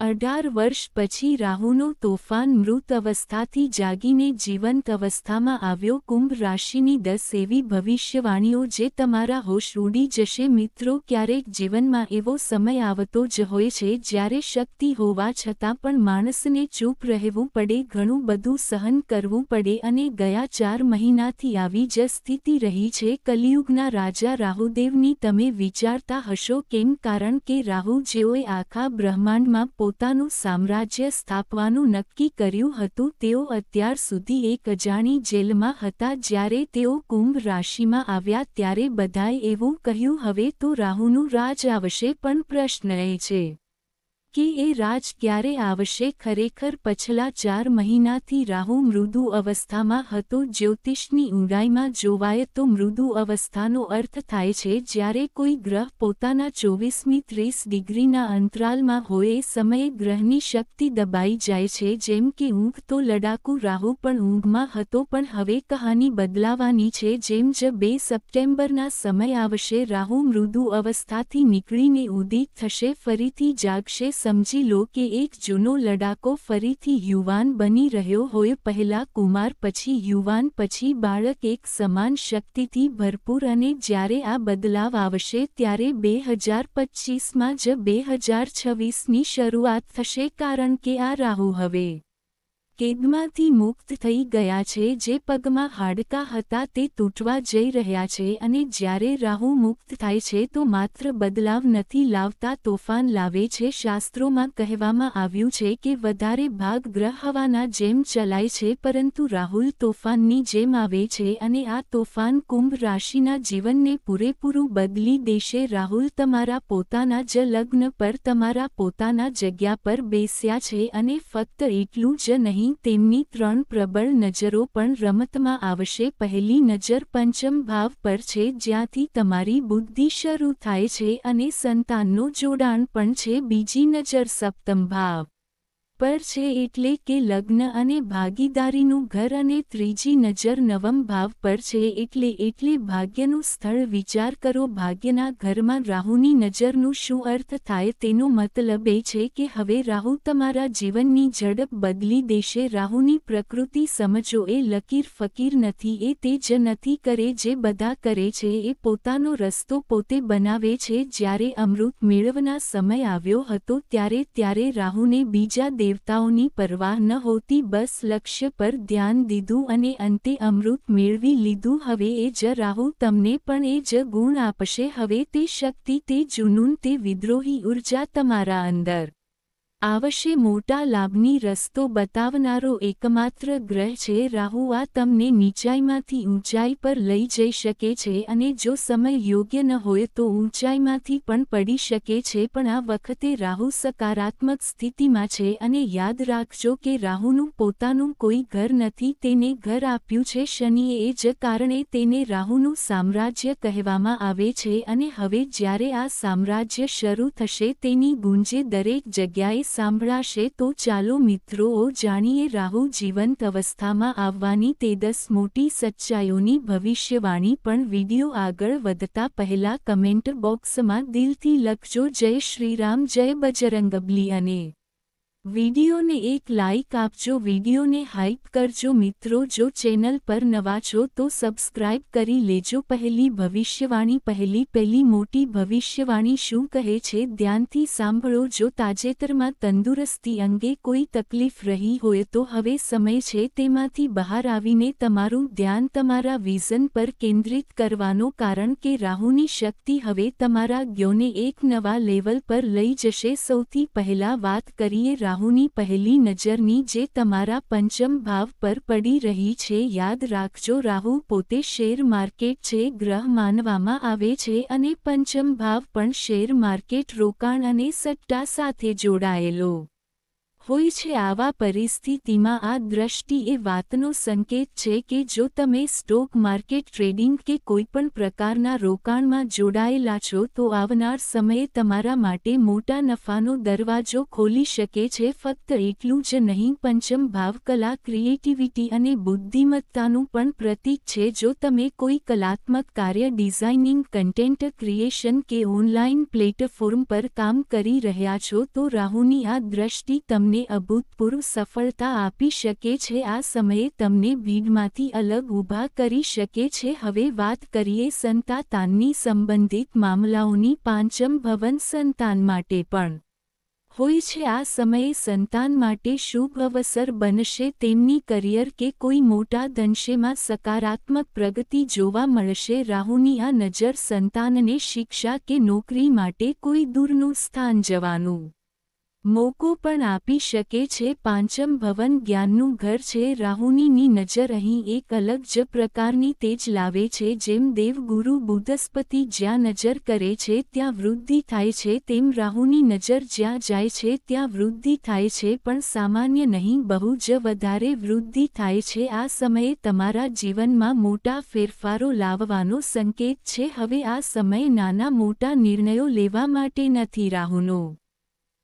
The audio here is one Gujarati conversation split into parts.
18 વર્ષ પછી રાહુનો તોફાન મૃત અવસ્થાથી જાગીને જીવંત અવસ્થામાં આવ્યો। કુંભ રાશિની 10 એવી ભવિષ્યવાણીઓ જે તમારા હોશ ઉડી જશે। મિત્રો, ક્યારેક જીવનમાં એવો સમય આવતો જ હોય છે જ્યારે શક્તિ હોવા છતાં પણ માણસને ચૂપ રહેવું પડે, ઘણું બધું સહન કરવું પડે અને ગયા 4 મહિનાથી આવી જ સ્થિતિ રહી છે। કલિયુગના રાજા રાહુદેવની તમે વિચારતા હશો કેમ? કારણ કે રાહુ જેઓએ આખા બ્રહ્માંડમાં પોતાનું સામ્રાજ્ય સ્થાપવાનું નક્કી કર્યું હતું, તેઓ અત્યાર સુધી એક અજાણી જેલમાં હતા। જ્યારે તેઓ કુંભ રાશિમાં આવ્યા ત્યારે બધાએ એવું કહ્યું, હવે તો રાહુનું રાજ આવશે, પણ પ્રશ્ન એ છે કે એ રાજ ક્યારે આવશે? ખરેખર પછલા 4 મહિનાથી રાહુ મૃદુ અવસ્થામાં હતો। જ્યોતિષની ઊંડાઈમાં જોવાય તો મૃદુ અવસ્થાનો અર્થ થાય છે જ્યારે કોઈ ગ્રહ પોતાના 24મી 30 ડિગ્રીના અંતરાલમાં હોય એ સમયે ગ્રહની શક્તિ દબાઈ જાય છે। જેમ કે ઊંઘ તો લડાકુ રાહુ પણ ઊંઘમાં હતો, પણ હવે કહાની બદલાવાની છે। જેમ જ 2 સપ્ટેમ્બરના સમય આવશે, રાહુ મૃદુ અવસ્થાથી નીકળીને ઉદિત થશે, ફરીથી જાગશે। સમજી લો કે એક જૂનો લડાકો ફરીથી યુવાન બની રહ્યો હોય, પહેલા કુમાર, પછી યુવાન, પછી બાળક, એક સમાન શક્તિથી ભરપૂર। અને જ્યારે આ બદલાવ આવશે ત્યારે 2025માં જ 2026ની શરૂઆત થશે, કારણ કે આ રાહુ હવે કેદમાંથી મુક્ત થઈ ગયા છે। જે પગમાં હાડકાં હતા તે તૂટવા જઈ રહ્યા છે, અને જ્યારે રાહુ મુક્ત થાય છે તો માત્ર બદલાવ નથી લાવતા, તોફાન લાવે છે। શાસ્ત્રોમાં કહેવામાં આવ્યું છે કે વધારે ભાગ ગ્રહ હવાના જેમ ચલાય છે, પરંતુ રાહુલ તોફાનની જેમ આવે છે, અને આ તોફાન કુંભ રાશિના જીવનને પૂરેપૂરું બદલી દેશે। રાહુલ તમારા પોતાના જ લગ્ન પર, તમારા પોતાના જગ્યા પર બેસ્યા છે, અને ફક્ત એટલું જ નહીં, તેમની 3 પ્રબળ નજરો પણ રમતમાં આવશે। પહેલી નજર પંચમ ભાવ પર છે, જ્યાંથી તમારી બુદ્ધિ શરૂ થાય છે અને સંતાનનો જોડાણ પણ છે। બીજી નજર સપ્તમ ભાવ પર છે, એટલે કે લગ્ન અને ભાગીદારીનું ઘર, અને ત્રીજી નજર નવમ ભાવ પર છે, એટલે ભાગ્યનું સ્થળ। વિચાર કરો, ભાગ્યના ઘરમાં રાહુની નજરનું શું અર્થ થાય? તેનો મતલબ એ છે કે હવે રાહુ તમારા જીવનની ઝડપ બદલી દેશે। રાહુની પ્રકૃતિ સમજો, એ લકીર ફકીર નથી, એ તે જ નથી કરે જે બધા કરે છે, એ પોતાનો રસ્તો પોતે બનાવે છે। જ્યારે અમૃત મેળવના સમય આવ્યો હતો ત્યારે રાહુને બીજા દેવતાઓની પરવાહ નહોતી, બસ લક્ષ્ય પર ધ્યાન દીધું અને અંતે અમૃત મેળવી લીધું। હવે એ જ રાહુ તમને પણ એ જ ગુણ આપશે। હવે તે શક્તિ, તે જુનૂન, તે વિદ્રોહી ઉર્જા તમારા અંદર આવશે। મોટા લાભની રસ્તો બતાવનારો એકમાત્ર ગ્રહ છે રાહુ। આ તમને નીચાઈમાંથી ઊંચાઈ પર લઈ જઈ શકે છે, અને જો સમય યોગ્ય ન હોય તો ઊંચાઈમાંથી પણ પડી શકે છે, પણ આ વખતે રાહુ સકારાત્મક સ્થિતિમાં છે। અને યાદ રાખજો કે રાહુનું પોતાનું કોઈ ઘર નથી, તેને ઘર આપ્યું છે શનિએ, એ જ કારણે તેને રાહુનું સામ્રાજ્ય કહેવામાં આવે છે। અને હવે જ્યારે આ સામ્રાજ્ય શરૂ થશે, તેની ગુંજે દરેક જગ્યાએ સાંભળાશે। તો ચાલો મિત્રો જાણીએ રાહુ જીવંત અવસ્થામાં આવવાની તે 10 મોટી સચ્ચાઈઓની ભવિષ્યવાણી। પણ વિડિયો આગળ વધતા પહેલા કમેન્ટ બોક્સમાં દિલથી લખજો જય શ્રીરામ, જય બજરંગબલી, અને વિડિયોને એક લાઇક આપજો, વિડિયોને હાઇપ કરજો। મિત્રો, જો ચેનલ પર નવા છો તો સબસ્ક્રાઇબ કરી લેજો। પહેલી ભવિષ્યવાણી, પહેલી મોટી ભવિષ્યવાણી શું કહે છે? ધ્યાનથી સાંભળો। જો તાજેતરમાં તંદુરસ્તી અંગે કોઈ તકલીફ રહી હોય તો હવે સમય છે તેમાંથી બહાર આવીને તમારું ધ્યાન તમારા વિઝન પર કેન્દ્રિત કરવાનો, કારણ કે રાહુની શક્તિ હવે તમારા જ્ઞાનને એક નવા લેવલ પર લઈ જશે। સૌથી પહેલા વાત કરીએ રાહુની પહેલી નજરની, જે તમારા પંચમ ભાવ પર પડી રહી છે। યાદ રાખજો, રાહુ પોતે શેર માર્કેટ છે ગ્રહ માનવામાં આવે છે, અને પંચમ ભાવ પણ શેર માર્કેટ, રોકાણ અને સટ્ટા સાથે જોડાયેલો હોય છે આવા પરિસ્થિતિમાં આ દ્રષ્ટિ એ વાતનો સંકેત છે કે જો તમે સ્ટોક માર્કેટ ટ્રેડિંગ કે કોઈપણ પ્રકારના રોકાણમાં જોડાયેલા છો તો આવનાર સમયે તમારા માટે મોટા નફાનો દરવાજો ખોલી શકે છે. ફક્ત એટલું જ નહીં, પંચમ ભાવ કલા, ક્રિએટિવિટી અને બુદ્ધિમત્તાનું પણ પ્રતીક છે. જો તમે કોઈ કલાત્મક કાર્ય, ડિઝાઇનિંગ, કન્ટેન્ટ ક્રિએશન કે ઓનલાઇન પ્લેટફોર્મ પર કામ કરી રહ્યા છો તો રાહુની આ દ્રષ્ટિ તમને અભૂતપૂર્વ સફળતા આપી શકે છે. આ સમયે તમને ભીડમાંથી અલગ ઊભા કરી શકે છે. હવે વાત કરીએ સંતાનની સંબંધિત મામલાઓની. પાંચમ ભવન સંતાન માટે પણ હોય છે. આ સમયે સંતાન માટે શુભ અવસર બનશે. તેમની કરિયર કે કોઈ મોટા ધંધેમાં સકારાત્મક પ્રગતિ જોવા મળશે. રાહુની આ નજર સંતાનને શિક્ષા કે નોકરી માટે કોઈ દૂરનું સ્થાન જવાનું મોકો પણ આપી શકે છે. પાંચમ ભવન જ્ઞાનનું ઘર છે. રાહુની નજર અહીં એક અલગ જ પ્રકારની તેજ લાવે છે. જેમ દેવગુરુ બૃહસ્પતિ જ્યાં નજર કરે છે ત્યાં વૃદ્ધિ થાય છે, તેમ રાહુની નજર જ્યાં જાય છે ત્યાં વૃદ્ધિ થાય છે. પણ સામાન્ય નહીં, બહુ જ વધારે વૃદ્ધિ થાય છે. આ સમયે તમારા જીવનમાં મોટા ફેરફારો લાવવાનો સંકેત છે. હવે આ સમય નાના મોટા નિર્ણયો લેવા માટે નથી. રાહુનો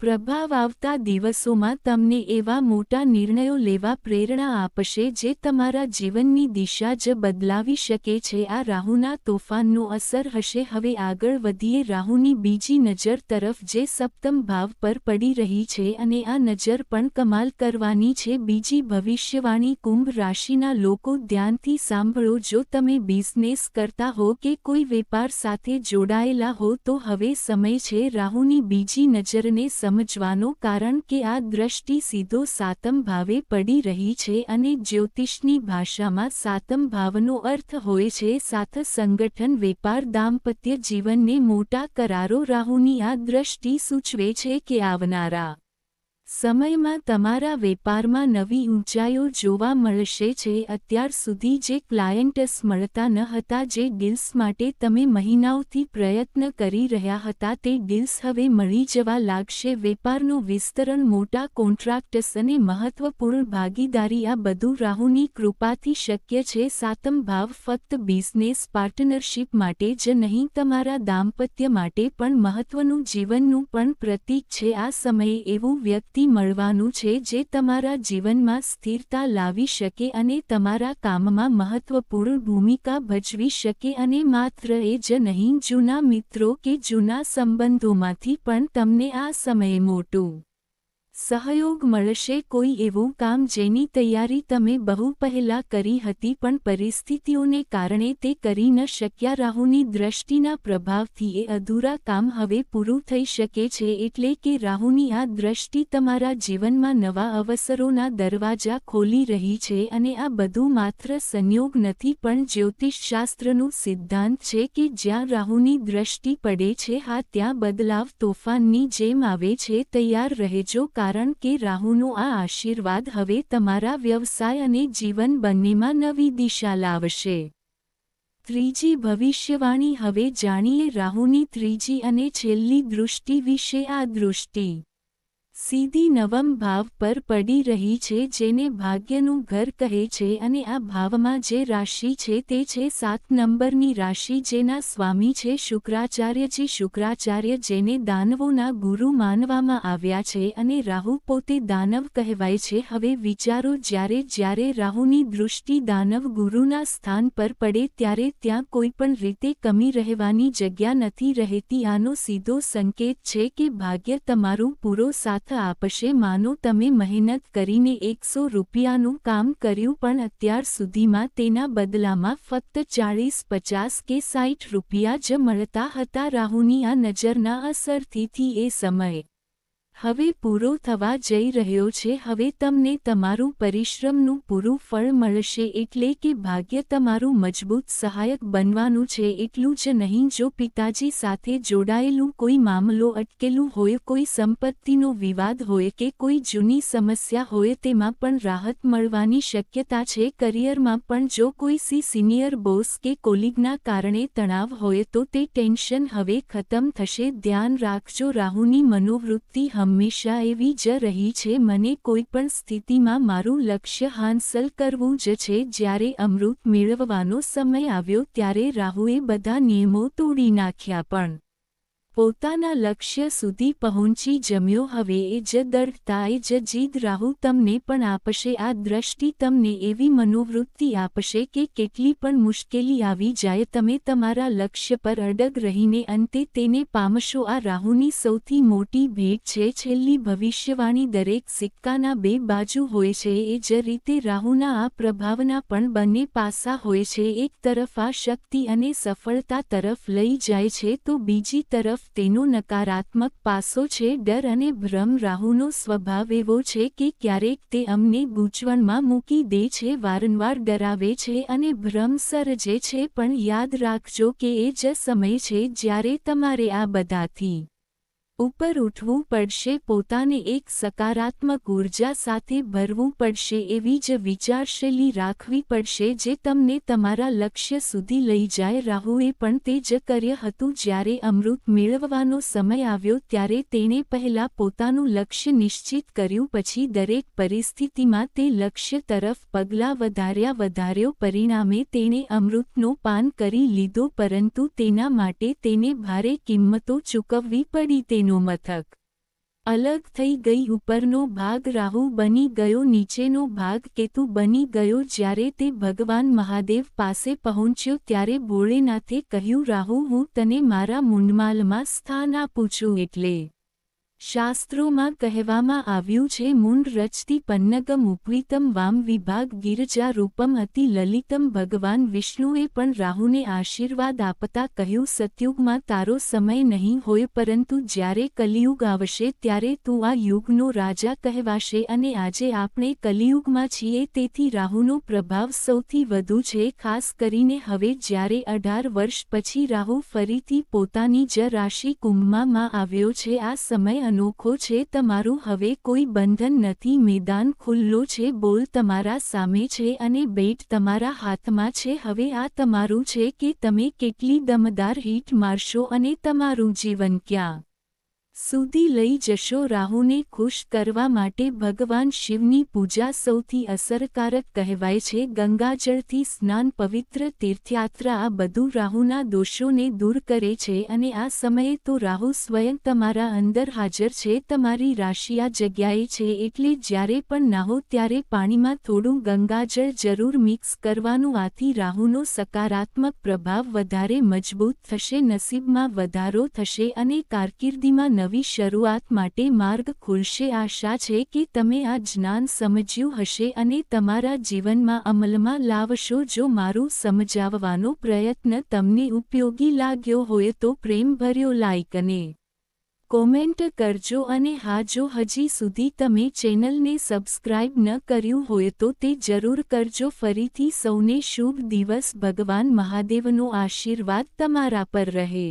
પ્રભાવ આવતા દિવસોમાં તમને એવા મોટા નિર્ણયો લેવા પ્રેરણા આપશે જે તમારા જીવનની દિશા જ બદલાવી શકે છે. આ રાહુના તોફાનનો અસર હશે. હવે આગળ વધીએ રાહુની બીજી નજર તરફ, જે સપ્તમ ભાવ પર પડી રહી છે અને આ નજર પણ કમાલ કરવાની છે. બીજી ભવિષ્યવાણી. કુંભ રાશિના લોકો ધ્યાનથી સાંભળો. જો તમે બિઝનેસ કરતા હો કે કોઈ વેપાર સાથે જોડાયેલા હો તો હવે સમય છે રાહુની બીજી નજરને સમજવાનો, કારણ કે આ દ્રષ્ટિ સીધો સાતમ ભાવે પડી રહી છે અને જ્યોતિષની ભાષામાં સાતમ ભાવનો અર્થ હોય છે સાથ, સંગઠન, વેપાર, દાંપત્ય જીવનને મોટા કરારો. રાહુની આ દ્રષ્ટિ સૂચવે છે કે આવનારા સમયમાં તમારા વેપારમાં નવી ઊંચાઈઓ જોવા મળશે છે. અત્યાર સુધી જે ક્લાયન્ટ્સ મળતા ન હતા, જે ડીલ્સ માટે તમે મહિનાઓથી પ્રયત્ન કરી રહ્યા હતા, તે ડીલ્સ હવે મળી જવા લાગશે. વેપારનું વિસ્તરણ, મોટા કોન્ટ્રાક્ટ્સ અને મહત્વપૂર્ણ ભાગીદારી, આ બધું રાહુની કૃપાથી શક્ય છે. સાતમ ભાવ ફક્ત બિઝનેસ પાર્ટનરશિપ માટે જ નહીં, તમારા દાંપત્ય માટે પણ મહત્વનું, જીવનનું પણ પ્રતીક છે. આ સમયે એવું વ્યક્તિ મળવાનું છે જે તમારા જીવનમાં સ્થિરતા લાવી શકે અને તમારા કામમાં મહત્વપૂર્ણ ભૂમિકા ભજવી શકે. અને માત્ર એ જ નહીં, જૂના મિત્રો કે જૂના સંબંધોમાંથી પણ તમને આ સમયે મોટું સહયોગ મળશે. કોઈ એવું કામ જેની તૈયારી તમે બહુ પહેલા કરી હતી પણ પરિસ્થિતિઓને કારણે તે કરી ન શક્યા. રાહુની દ્રષ્ટિના પ્રભાવથી એ અધૂરા કામ હવે પૂરું થઈ શકે છે. એટલે કે રાહુની આ દ્રષ્ટિ તમારા જીવનમાં નવા અવસરોના દરવાજા ખોલી રહી છે. અને આ બધું માત્ર સંયોગ નથી પણ જ્યોતિષશાસ્ત્રનું સિદ્ધાંત છે કે જ્યાં રાહુની દ્રષ્ટિ પડે છે, હા, ત્યાં બદલાવ તોફાનની જેમ આવે છે. તૈયાર રહેજો, કારણ કે રાહુનો આ આશીર્વાદ હવે તમારા વ્યવસાય અને જીવન બંનેમાં નવી દિશા લાવશે. ત્રીજી ભવિષ્યવાણી. હવે જાણીએ રાહુની ત્રીજી અને છેલ્લી દૃષ્ટિ વિશે. આ દૃષ્ટિ સીધી નવમ ભાવ પર પડી રહી છે, જેને ભાગ્યનું ઘર કહે છે. અને આ ભાવમાં જે રાશિ છે તે છે 7 નંબરની રાશિ, જેના સ્વામી છે શુક્રાચાર્યજી. શુક્રાચાર્ય જેને દાનવોના ગુરુ માનવામાં આવ્યા છે અને રાહુ પોતે દાનવ કહેવાય છે. હવે વિચારો, જ્યારે રાહુની દૃષ્ટિ દાનવ ગુરુના સ્થાન પર પડે ત્યારે ત્યાં કોઈપણ રીતે કમી રહેવાની જગ્યા નથી રહેતી. આનો સીધો સંકેત છે કે ભાગ્ય તમારું પૂરો સાથ આપશે. માનો તમે મહેનત કરીને 100 રૂપિયાનું કામ કર્યું પણ અત્યાર સુધીમાં તેના બદલામાં ફક્ત 40, 50 કે 60 રૂપિયા જ મળતા હતા. રાહુની આ નજરના અસરથી એ સમય હવે પૂરો થવા જઈ રહ્યો છે. હવે તમને તમારું પરિશ્રમનું પૂરું ફળ મળશે. એટલે કે ભાગ્ય તમારું મજબૂત સહાયક બનવાનું છે. એટલું જ નહીં, જો પિતાજી સાથે જોડાયેલું કોઈ મામલો અટકેલું હોય, કોઈ સંપત્તિનો વિવાદ હોય કે કોઈ જૂની સમસ્યા હોય, તેમાં પણ રાહત મળવાની શક્યતા છે. કરિયરમાં પણ જો કોઈ સિનિયર બોસ કે કોલીગના કારણે તણાવ હોય તો તે ટેન્શન હવે ખતમ થશે. ધ્યાન રાખજો, રાહુની મનોવૃત્તિ હંમેશા એવી જ રહી છે, મને કોઈપણ સ્થિતિમાં મારું લક્ષ્ય હાંસલ કરવું જ છે. જ્યારે અમૃત મેળવવાનો સમય આવ્યો ત્યારે રાહુએ બધા નિયમો તોડી નાખ્યા પણ પોતાના લક્ષ્ય સુધી પહોંચી જમ્યો. હવે એ જ દૃઢતા, એ જ જીદ રાહુ તમને પણ આપશે. આ દ્રષ્ટિ તમને એવી મનોવૃત્તિ આપશે કે કેટલી પણ મુશ્કેલી આવી જાય, તમે તમારા લક્ષ્ય પર અડગ રહીને અંતે તેને પામશો. આ રાહુની સૌથી મોટી ભેટ છે. છેલ્લી ભવિષ્યવાણી દરેક સિક્કાના બે બાજુ હોય છે. એ જ રીતે રાહુના આ પ્રભાવના પણ બંને પાસા હોય છે. એક તરફ આ શક્તિ અને સફળતા તરફ લઈ જાય છે તો બીજી તરફ તેનો નકારાત્મક પાસો છે, ડર અને ભ્રમ. રાહુનો સ્વભાવ એવો છે કે ક્યારેક તે અમને ગૂંચવણમાં મૂકી દે છે, વારંવાર ડરાવે છે અને ભ્રમ સર્જે છે. પણ યાદ રાખજો કે એ જ સમય છે જ્યારે તમારે આ બધાથી ઉપર ઉઠવું પડશે, પોતાને એક સકારાત્મક ઉર્જા સાથે ભરવું પડશે, એવી જ વિચારશૈલી રાખવી પડશે જે તમને તમારા લક્ષ્ય સુધી લઈ જાય. રાહુએ પણ તે જ કર્યું હતું. જ્યારે અમૃત મેળવવાનો સમય આવ્યો ત્યારે તેણે પહેલાં પોતાનું લક્ષ્ય નિશ્ચિત કર્યું, પછી દરેક પરિસ્થિતિમાં તે લક્ષ્ય તરફ પગલાં વધાર્યો. પરિણામે તેણે અમૃતનો પાન કરી લીધો, પરંતુ તેના માટે તેને ભારે કિંમતો ચૂકવવી પડી. નો મથક અલગ થઈ ગઈ. ઉપરનો ભાગ રાહુ બની ગયો, નીચેનો ભાગ કેતુ બની ગયો. જ્યારે તે ભગવાન મહાદેવ પાસે પહોંચ્યો ત્યારે ભોળેનાથે કહ્યું, રાહુ, હું તને મારા મુંડમાલમાં સ્થાન આપું છું. એટલે શાસ્ત્રોમાં કહેવામાં આવ્યું છે, મુંડ રચતી પન્નગમ ઉપવીતમ વામ વિભાગ ગિરજા રૂપમ અતિ લલિતમ. ભગવાન વિષ્ણુએ પણ રાહુને આશીર્વાદ આપતા કહ્યું, સતયુગમાં તારો સમય નહીં હોય, પરંતુ જ્યારે કલિયુગ આવશે ત્યારે તું આ યુગનો રાજા કહેવાશે. અને આજે આપણે કલિયુગમાં છીએ, તેથી રાહુનો પ્રભાવ સૌથી વધુ છે. ખાસ કરીને હવે જ્યારે 18 વર્ષ પછી રાહુ ફરીથી પોતાની જ રાશિ કુંભમાં આવ્યો છે, આ સમય અનોખો છે. તમારું હવે કોઈ બંધન નથી, મેદાન ખુલ્લો છે, બોલ તમારા સામે છે અને બેટ તમારા હાથમાં છે. હવે આ તમારું છે કે તમે કેટલી દમદાર હિટ મારશો અને તમારું જીવન ક્યાં સુધી લઈ જશો. રાહુને ખુશ કરવા માટે ભગવાન શિવની પૂજા સૌથી અસરકારક કહેવાય છે. ગંગાજળથી સ્નાન, પવિત્ર તીર્થયાત્રા, આ બધું રાહુના દોષોને દૂર કરે છે. અને આ સમયે તો રાહુ સ્વયં તમારા અંદર હાજર છે, તમારી રાશિ આ જગ્યાએ છે. એટલે જ્યારે પણ નાહો ત્યારે પાણીમાં થોડું ગંગાજળ જરૂર મિક્સ કરવાનું. આથી રાહુનો સકારાત્મક પ્રભાવ વધારે મજબૂત થશે, નસીબમાં વધારો થશે અને કારકિર્દીમાં નવી શરૂઆત માટે માર્ગ ખુલશે. આશા છે કે તમે આ જ્ઞાન સમજ્યું હશે અને તમારા જીવનમાં અમલમાં લાવશો. જો મારું સમજાવવાનો પ્રયત્ન તમને ઉપયોગી લાગ્યો હોય તો પ્રેમભર્યો લાઇક અને કોમેન્ટ કરજો. અને હા, જો હજી સુધી તમે ચેનલને સબસ્ક્રાઇબ ન કર્યું હોય તો તે જરૂર કરજો. ફરીથી સૌને શુભ દિવસ. ભગવાન મહાદેવનો આશીર્વાદ તમારા પર રહે.